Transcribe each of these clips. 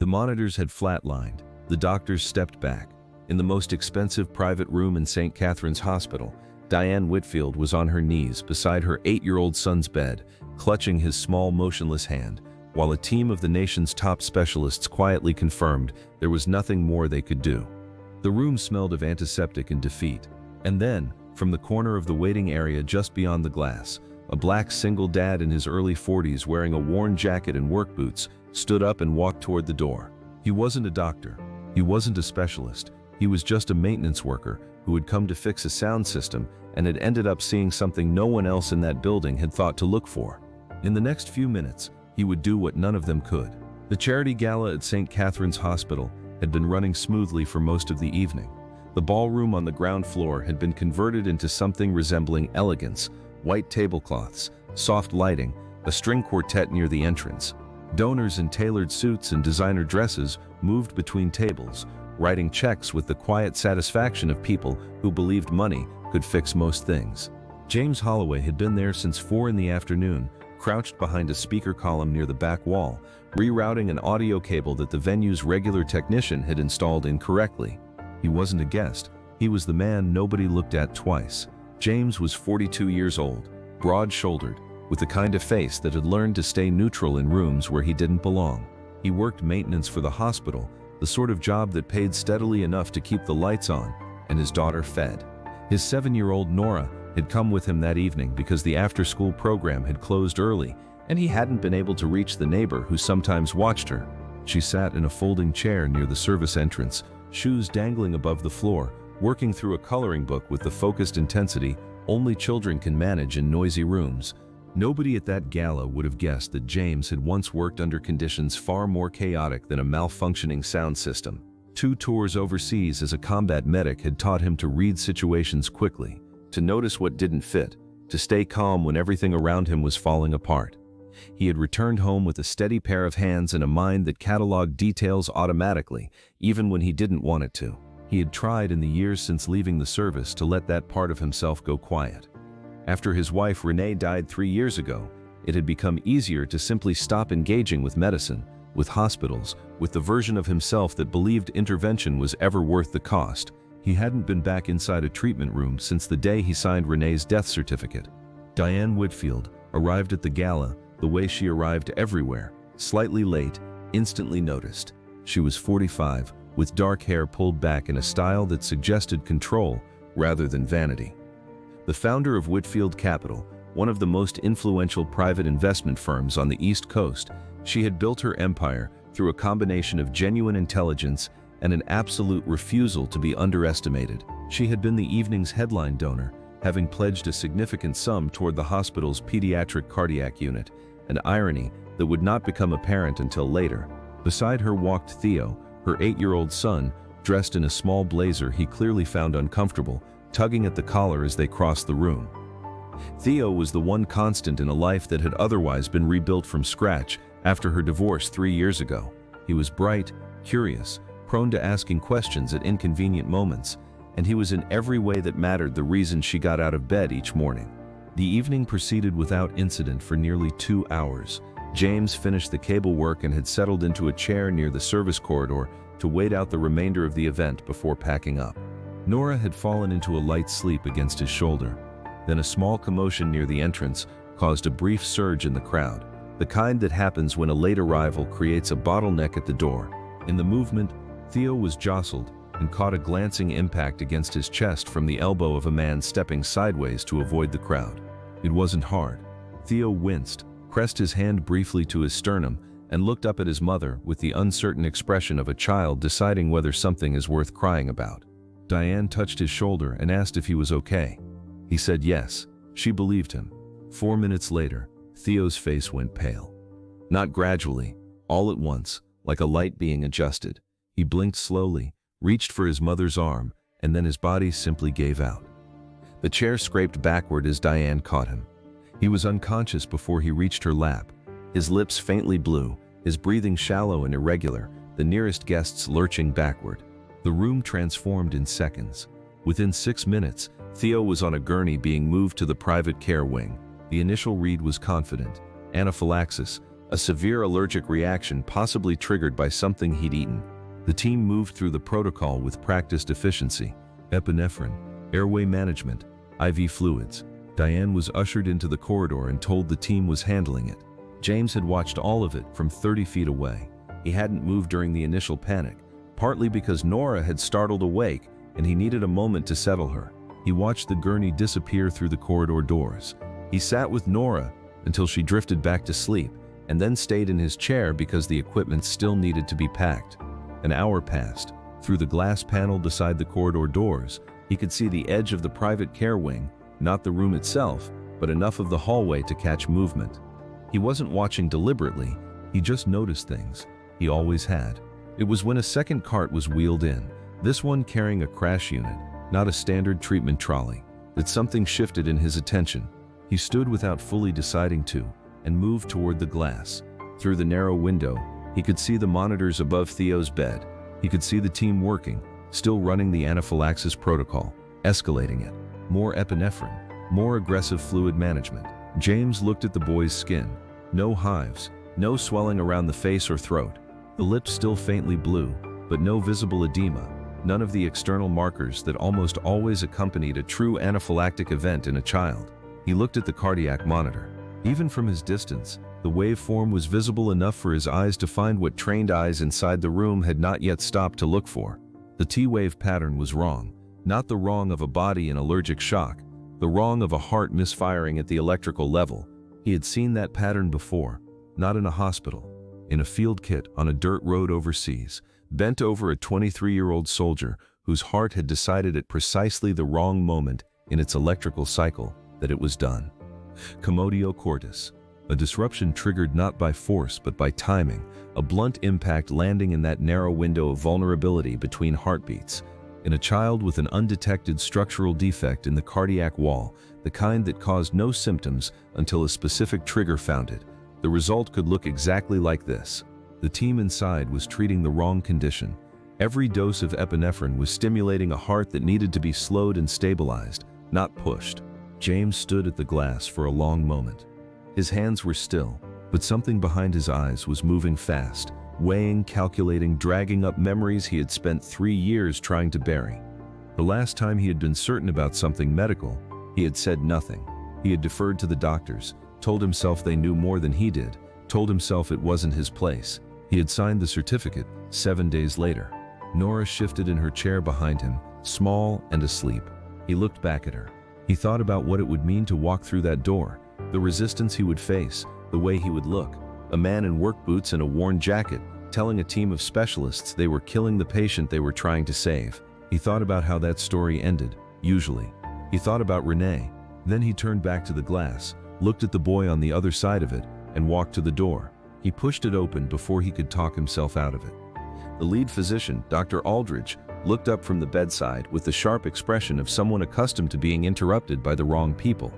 The monitors had flatlined. The doctors stepped back. In the most expensive private room in St. Catherine's Hospital, Diane Whitfield was on her knees beside her 8-year-old son's bed, clutching his small, motionless hand, while a team of the nation's top specialists quietly confirmed there was nothing more they could do. The room smelled of antiseptic and defeat. And then, from the corner of the waiting area just beyond the glass, a black single dad in his early 40s wearing a worn jacket and work boots stood up and walked toward the door. He wasn't a doctor. He wasn't a specialist. He was just a maintenance worker who had come to fix a sound system and had ended up seeing something no one else in that building had thought to look for. In the next few minutes, he would do what none of them could. The charity gala at St. Catherine's Hospital had been running smoothly for most of the evening. The ballroom on the ground floor had been converted into something resembling elegance: white tablecloths, soft lighting, a string quartet near the entrance. Donors in tailored suits and designer dresses moved between tables, writing checks with the quiet satisfaction of people who believed money could fix most things. James Holloway had been there since 4 in the afternoon, crouched behind a speaker column near the back wall, rerouting an audio cable that the venue's regular technician had installed incorrectly. He wasn't a guest. He was the man nobody looked at twice. James was 42 years old, broad-shouldered, with the kind of face that had learned to stay neutral in rooms where he didn't belong. He worked maintenance for the hospital, the sort of job that paid steadily enough to keep the lights on and his daughter fed. His 7-year-old Nora had come with him that evening because the after-school program had closed early and he hadn't been able to reach the neighbor who sometimes watched her. She sat in a folding chair near the service entrance, shoes dangling above the floor, working through a coloring book with the focused intensity only children can manage in noisy rooms. Nobody at that gala would have guessed that James had once worked under conditions far more chaotic than a malfunctioning sound system. 2 tours overseas as a combat medic had taught him to read situations quickly, to notice what didn't fit, to stay calm when everything around him was falling apart. He had returned home with a steady pair of hands and a mind that cataloged details automatically, even when he didn't want it to. He had tried in the years since leaving the service to let that part of himself go quiet. After his wife Renee died 3 years ago, it had become easier to simply stop engaging with medicine, with hospitals, with the version of himself that believed intervention was ever worth the cost. He hadn't been back inside a treatment room since the day he signed Renee's death certificate. Diane Whitfield arrived at the gala the way she arrived everywhere, slightly late, instantly noticed. She was 45, with dark hair pulled back in a style that suggested control rather than vanity. The founder of Whitfield Capital, one of the most influential private investment firms on the East Coast, she had built her empire through a combination of genuine intelligence and an absolute refusal to be underestimated. She had been the evening's headline donor, having pledged a significant sum toward the hospital's pediatric cardiac unit, an irony that would not become apparent until later. Beside her walked Theo, her 8-year-old son, dressed in a small blazer he clearly found uncomfortable, tugging at the collar as they crossed the room. Theo was the one constant in a life that had otherwise been rebuilt from scratch after her divorce 3 years ago. He was bright, curious, prone to asking questions at inconvenient moments, and he was in every way that mattered the reason she got out of bed each morning. The evening proceeded without incident for nearly 2 hours. James finished the cable work and had settled into a chair near the service corridor to wait out the remainder of the event before packing up. Nora had fallen into a light sleep against his shoulder. Then a small commotion near the entrance caused a brief surge in the crowd, the kind that happens when a late arrival creates a bottleneck at the door. In the movement, Theo was jostled and caught a glancing impact against his chest from the elbow of a man stepping sideways to avoid the crowd. It wasn't hard. Theo winced, pressed his hand briefly to his sternum, and looked up at his mother with the uncertain expression of a child deciding whether something is worth crying about. Diane touched his shoulder and asked if he was okay. He said yes. She believed him. 4 minutes later, Theo's face went pale. Not gradually, all at once, like a light being adjusted. He blinked slowly, reached for his mother's arm, and then his body simply gave out. The chair scraped backward as Diane caught him. He was unconscious before he reached her lap, his lips faintly blue, his breathing shallow and irregular, the nearest guests lurching backward. The room transformed in seconds. Within 6 minutes, Theo was on a gurney being moved to the private care wing. The initial read was confident: anaphylaxis, a severe allergic reaction possibly triggered by something he'd eaten. The team moved through the protocol with practiced efficiency: epinephrine, airway management, IV fluids. Diane was ushered into the corridor and told the team was handling it. James had watched all of it from 30 feet away. He hadn't moved during the initial panic, partly because Nora had startled awake and he needed a moment to settle her. He watched the gurney disappear through the corridor doors. He sat with Nora until she drifted back to sleep, and then stayed in his chair because the equipment still needed to be packed. An hour passed. Through the glass panel beside the corridor doors, he could see the edge of the private care wing, not the room itself, but enough of the hallway to catch movement. He wasn't watching deliberately, he just noticed things. He always had. It was when a second cart was wheeled in, this one carrying a crash unit, not a standard treatment trolley, that something shifted in his attention. He stood without fully deciding to, and moved toward the glass. Through the narrow window, he could see the monitors above Theo's bed. He could see the team working, still running the anaphylaxis protocol, escalating it. More epinephrine, more aggressive fluid management. James looked at the boy's skin. No hives, no swelling around the face or throat. The lips still faintly blue, but no visible edema, none of the external markers that almost always accompanied a true anaphylactic event in a child. He looked at the cardiac monitor. Even from his distance, the waveform was visible enough for his eyes to find what trained eyes inside the room had not yet stopped to look for. The T-wave pattern was wrong, not the wrong of a body in allergic shock, the wrong of a heart misfiring at the electrical level. He had seen that pattern before, not in a hospital, in a field kit on a dirt road overseas, bent over a 23-year-old soldier whose heart had decided at precisely the wrong moment in its electrical cycle that it was done. Commotio cordis, a disruption triggered not by force but by timing, a blunt impact landing in that narrow window of vulnerability between heartbeats. In a child with an undetected structural defect in the cardiac wall, the kind that caused no symptoms until a specific trigger found it, the result could look exactly like this. The team inside was treating the wrong condition. Every dose of epinephrine was stimulating a heart that needed to be slowed and stabilized, not pushed. James stood at the glass for a long moment. His hands were still, but something behind his eyes was moving fast, weighing, calculating, dragging up memories he had spent 3 years trying to bury. The last time he had been certain about something medical, he had said nothing. He had deferred to the doctors, told himself they knew more than he did, told himself it wasn't his place. He had signed the certificate 7 days later. Nora shifted in her chair behind him, small and asleep. He looked back at her. He thought about what it would mean to walk through that door, the resistance he would face, the way he would look. A man in work boots and a worn jacket, telling a team of specialists they were killing the patient they were trying to save. He thought about how that story ended, usually. He thought about Renee. Then he turned back to the glass, looked at the boy on the other side of it, and walked to the door. He pushed it open before he could talk himself out of it. The lead physician, Dr. Aldridge, looked up from the bedside with the sharp expression of someone accustomed to being interrupted by the wrong people.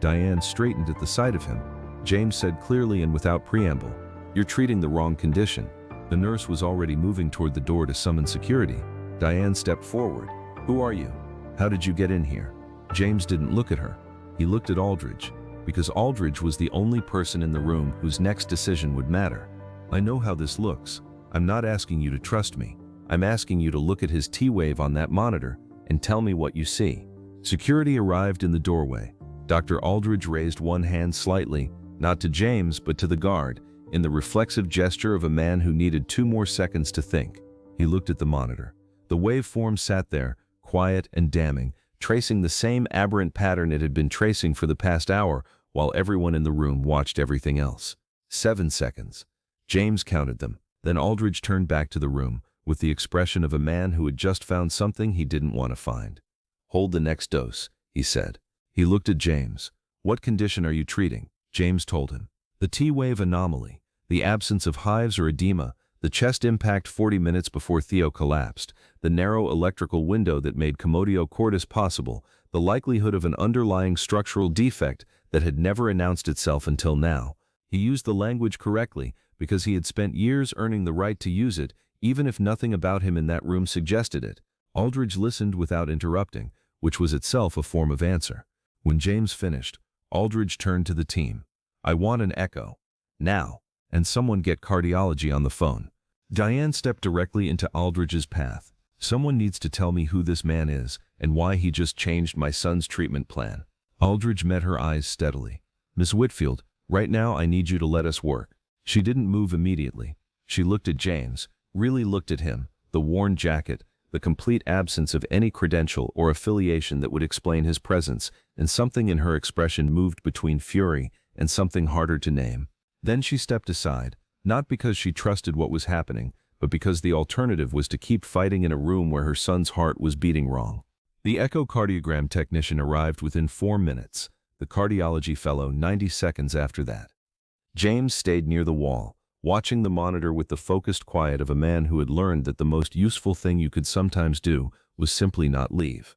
Diane straightened at the sight of him. James said clearly and without preamble, "You're treating the wrong condition." The nurse was already moving toward the door to summon security. Diane stepped forward. "Who are you? How did you get in here?" James didn't look at her. He looked at Aldridge, because Aldridge was the only person in the room whose next decision would matter. "I know how this looks. I'm not asking you to trust me. I'm asking you to look at his T-wave on that monitor and tell me what you see." Security arrived in the doorway. Dr. Aldridge raised one hand slightly, not to James but to the guard, in the reflexive gesture of a man who needed 2 more seconds to think. He looked at the monitor. The waveform sat there, quiet and damning, tracing the same aberrant pattern it had been tracing for the past hour while everyone in the room watched everything else. 7 seconds. James counted them. Then Aldridge turned back to the room, with the expression of a man who had just found something he didn't want to find. "Hold the next dose," he said. He looked at James. "What condition are you treating?" James told him. "The T-wave anomaly, the absence of hives or edema, the chest impact 40 minutes before Theo collapsed, the narrow electrical window that made commotio cordis possible, the likelihood of an underlying structural defect that had never announced itself until now." He used the language correctly because he had spent years earning the right to use it, even if nothing about him in that room suggested it. Aldridge listened without interrupting, which was itself a form of answer. When James finished, Aldridge turned to the team. "I want an echo. Now." and someone get cardiology on the phone. Diane stepped directly into Aldridge's path. Someone needs to tell me who this man is and why he just changed my son's treatment plan. Aldridge met her eyes steadily. Miss Whitfield, right now I need you to let us work. She didn't move immediately. She looked at James, really looked at him, the worn jacket, the complete absence of any credential or affiliation that would explain his presence, and something in her expression moved between fury and something harder to name. Then she stepped aside, not because she trusted what was happening, but because the alternative was to keep fighting in a room where her son's heart was beating wrong. The echocardiogram technician arrived within 4 minutes, the cardiology fellow 90 seconds after that. James stayed near the wall, watching the monitor with the focused quiet of a man who had learned that the most useful thing you could sometimes do was simply not leave.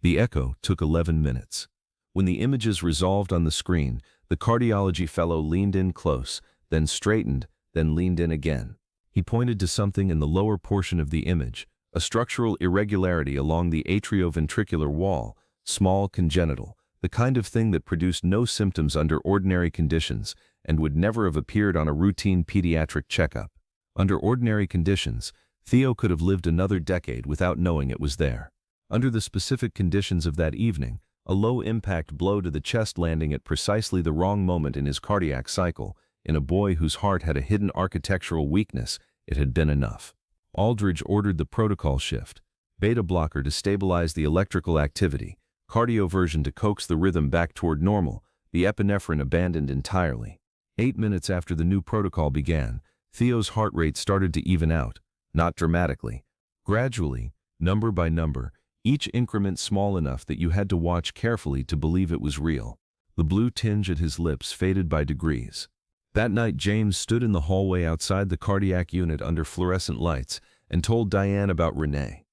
The echo took 11 minutes. When the images resolved on the screen, the cardiology fellow leaned in close, then straightened, then leaned in again. He pointed to something in the lower portion of the image, a structural irregularity along the atrioventricular wall, small, congenital, the kind of thing that produced no symptoms under ordinary conditions and would never have appeared on a routine pediatric checkup. Under ordinary conditions, Theo could have lived another decade without knowing it was there. Under the specific conditions of that evening, a low-impact blow to the chest landing at precisely the wrong moment in his cardiac cycle, in a boy whose heart had a hidden architectural weakness, it had been enough. Aldridge ordered the protocol shift, beta blocker to stabilize the electrical activity, cardioversion to coax the rhythm back toward normal, the epinephrine abandoned entirely. 8 minutes after the new protocol began, Theo's heart rate started to even out, not dramatically. Gradually, number by number, each increment small enough that you had to watch carefully to believe it was real. The blue tinge at his lips faded by degrees. That night James stood in the hallway outside the cardiac unit under fluorescent lights and told Diane about Renee.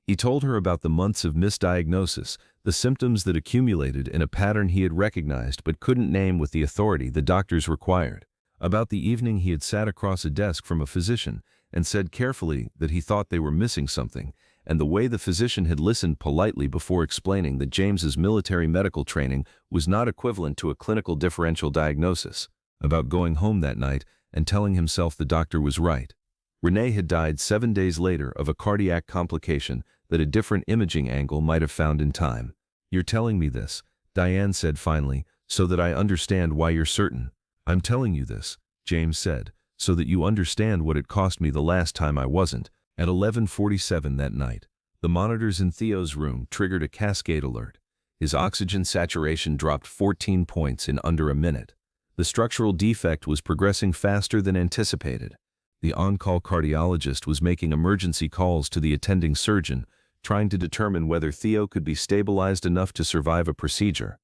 He told her about the months of misdiagnosis, the symptoms that accumulated in a pattern he had recognized but couldn't name with the authority the doctors required, about the evening he had sat across a desk from a physician and said carefully that he thought they were missing something, and the way the physician had listened politely before explaining that James's military medical training was not equivalent to a clinical differential diagnosis, about going home that night and telling himself the doctor was right. Renee had died 7 days later of a cardiac complication that a different imaging angle might have found in time. "You're telling me this," Diane said finally, "so that I understand why you're certain." "I'm telling you this," James said, "so that you understand what it cost me the last time I wasn't." At 11:47 that night, the monitors in Theo's room triggered a cascade alert. His oxygen saturation dropped 14 points in under a minute. The structural defect was progressing faster than anticipated. The on-call cardiologist was making emergency calls to the attending surgeon, trying to determine whether Theo could be stabilized enough to survive a procedure.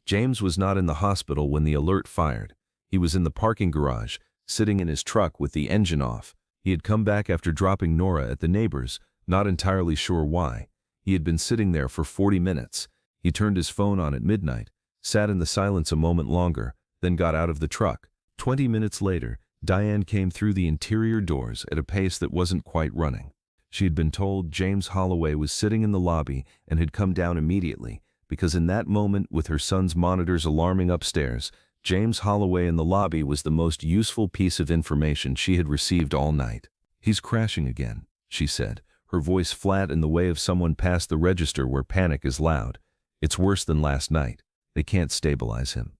James was not in the hospital when the alert fired. He was in the parking garage, sitting in his truck with the engine off. He had come back after dropping Nora at the neighbor's, not entirely sure why. He had been sitting there for 40 minutes. He turned his phone on at midnight, sat in the silence a moment longer, then got out of the truck. 20 minutes later, Diane came through the interior doors at a pace that wasn't quite running. She had been told James Holloway was sitting in the lobby and had come down immediately, because in that moment, with her son's monitors alarming upstairs, James Holloway in the lobby was the most useful piece of information she had received all night. "He's crashing again," she said, her voice flat in the way of someone past the register where panic is loud. "It's worse than last night. They can't stabilize him."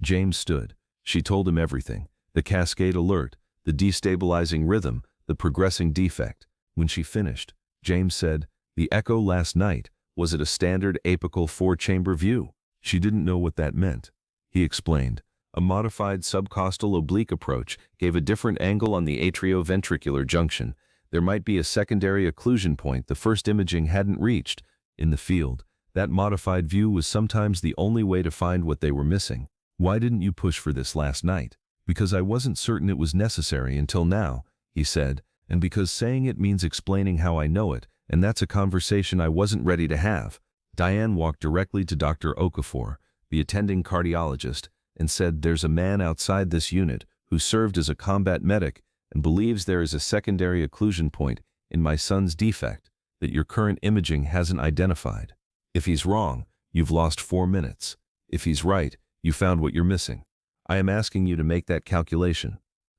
James stood. She told him everything. The cascade alert, the destabilizing rhythm, the progressing defect. When she finished, James said, "The echo last night, was it a standard apical 4-chamber view?" She didn't know what that meant. He explained. A modified subcostal oblique approach gave a different angle on the atrioventricular junction. There might be a secondary occlusion point the first imaging hadn't reached. In the field, that modified view was sometimes the only way to find what they were missing. "Why didn't you push for this last night?" "Because I wasn't certain it was necessary until now," he said, "and because saying it means explaining how I know it, and that's a conversation I wasn't ready to have." Diane walked directly to Dr. Okafor, the attending cardiologist, and said, "There's a man outside this unit who served as a combat medic and believes there is a secondary occlusion point in my son's defect that your current imaging hasn't identified. If he's wrong, you've lost 4 minutes. If he's right, you found what you're missing. I am asking you to make that calculation."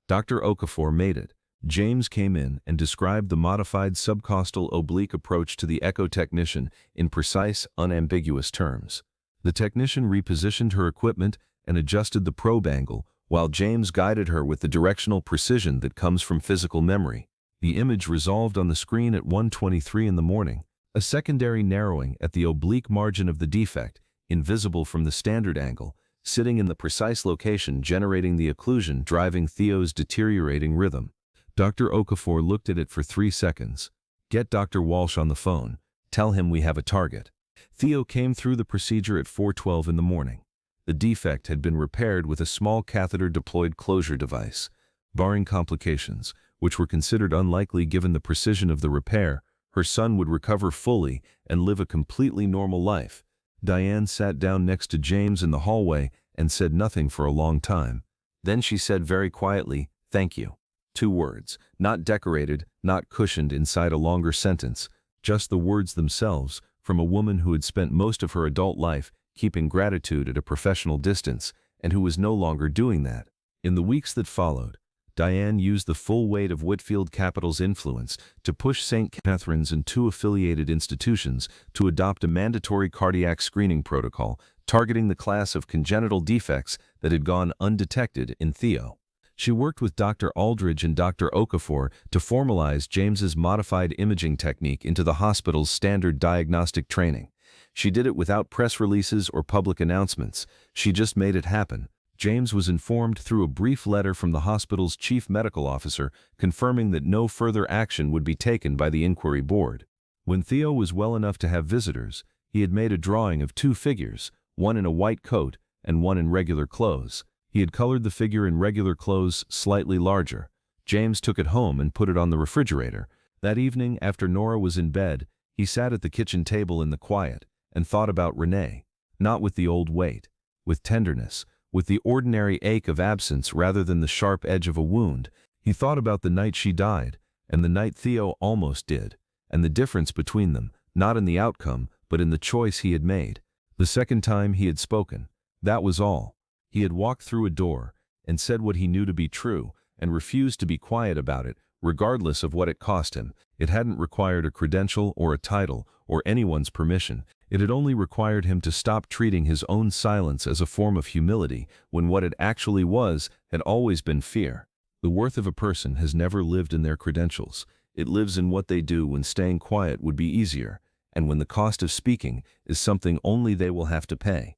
Dr. Okafor made it. James came in and described the modified subcostal oblique approach to the echo technician in precise, unambiguous terms. The technician repositioned her equipment and adjusted the probe angle, while James guided her with the directional precision that comes from physical memory. The image resolved on the screen at 1:23 in the morning. A secondary narrowing at the oblique margin of the defect, invisible from the standard angle, sitting in the precise location generating the occlusion driving Theo's deteriorating rhythm. Dr. Okafor looked at it for 3 seconds. "Get Dr. Walsh on the phone. Tell him we have a target." Theo came through the procedure at 4:12 in the morning. The defect had been repaired with a small catheter-deployed closure device. Barring complications, which were considered unlikely given the precision of the repair, her son would recover fully and live a completely normal life. Diane sat down next to James in the hallway and said nothing for a long time. Then she said very quietly, "Thank you." 2 words, not decorated, not cushioned inside a longer sentence, just the words themselves, from a woman who had spent most of her adult life keeping gratitude at a professional distance, and who was no longer doing that. In the weeks that followed, Diane used the full weight of Whitfield Capital's influence to push St. Catherine's and 2 affiliated institutions to adopt a mandatory cardiac screening protocol targeting the class of congenital defects that had gone undetected in Theo. She worked with Dr. Aldridge and Dr. Okafor to formalize James's modified imaging technique into the hospital's standard diagnostic training. She did it without press releases or public announcements. She just made it happen. James was informed through a brief letter from the hospital's chief medical officer confirming that no further action would be taken by the inquiry board. When Theo was well enough to have visitors, he had made a drawing of 2 figures, one in a white coat and one in regular clothes. He had colored the figure in regular clothes slightly larger. James took it home and put it on the refrigerator. That evening, after Nora was in bed, he sat at the kitchen table in the quiet and thought about Renee, not with the old weight, with tenderness, with the ordinary ache of absence rather than the sharp edge of a wound. He thought about the night she died, and the night Theo almost did, and the difference between them, not in the outcome, but in the choice he had made. The second time he had spoken, that was all. He had walked through a door and said what he knew to be true and refused to be quiet about it, regardless of what it cost him. It hadn't required a credential or a title or anyone's permission. It had only required him to stop treating his own silence as a form of humility when what it actually was had always been fear. The worth of a person has never lived in their credentials. It lives in what they do when staying quiet would be easier, and when the cost of speaking is something only they will have to pay.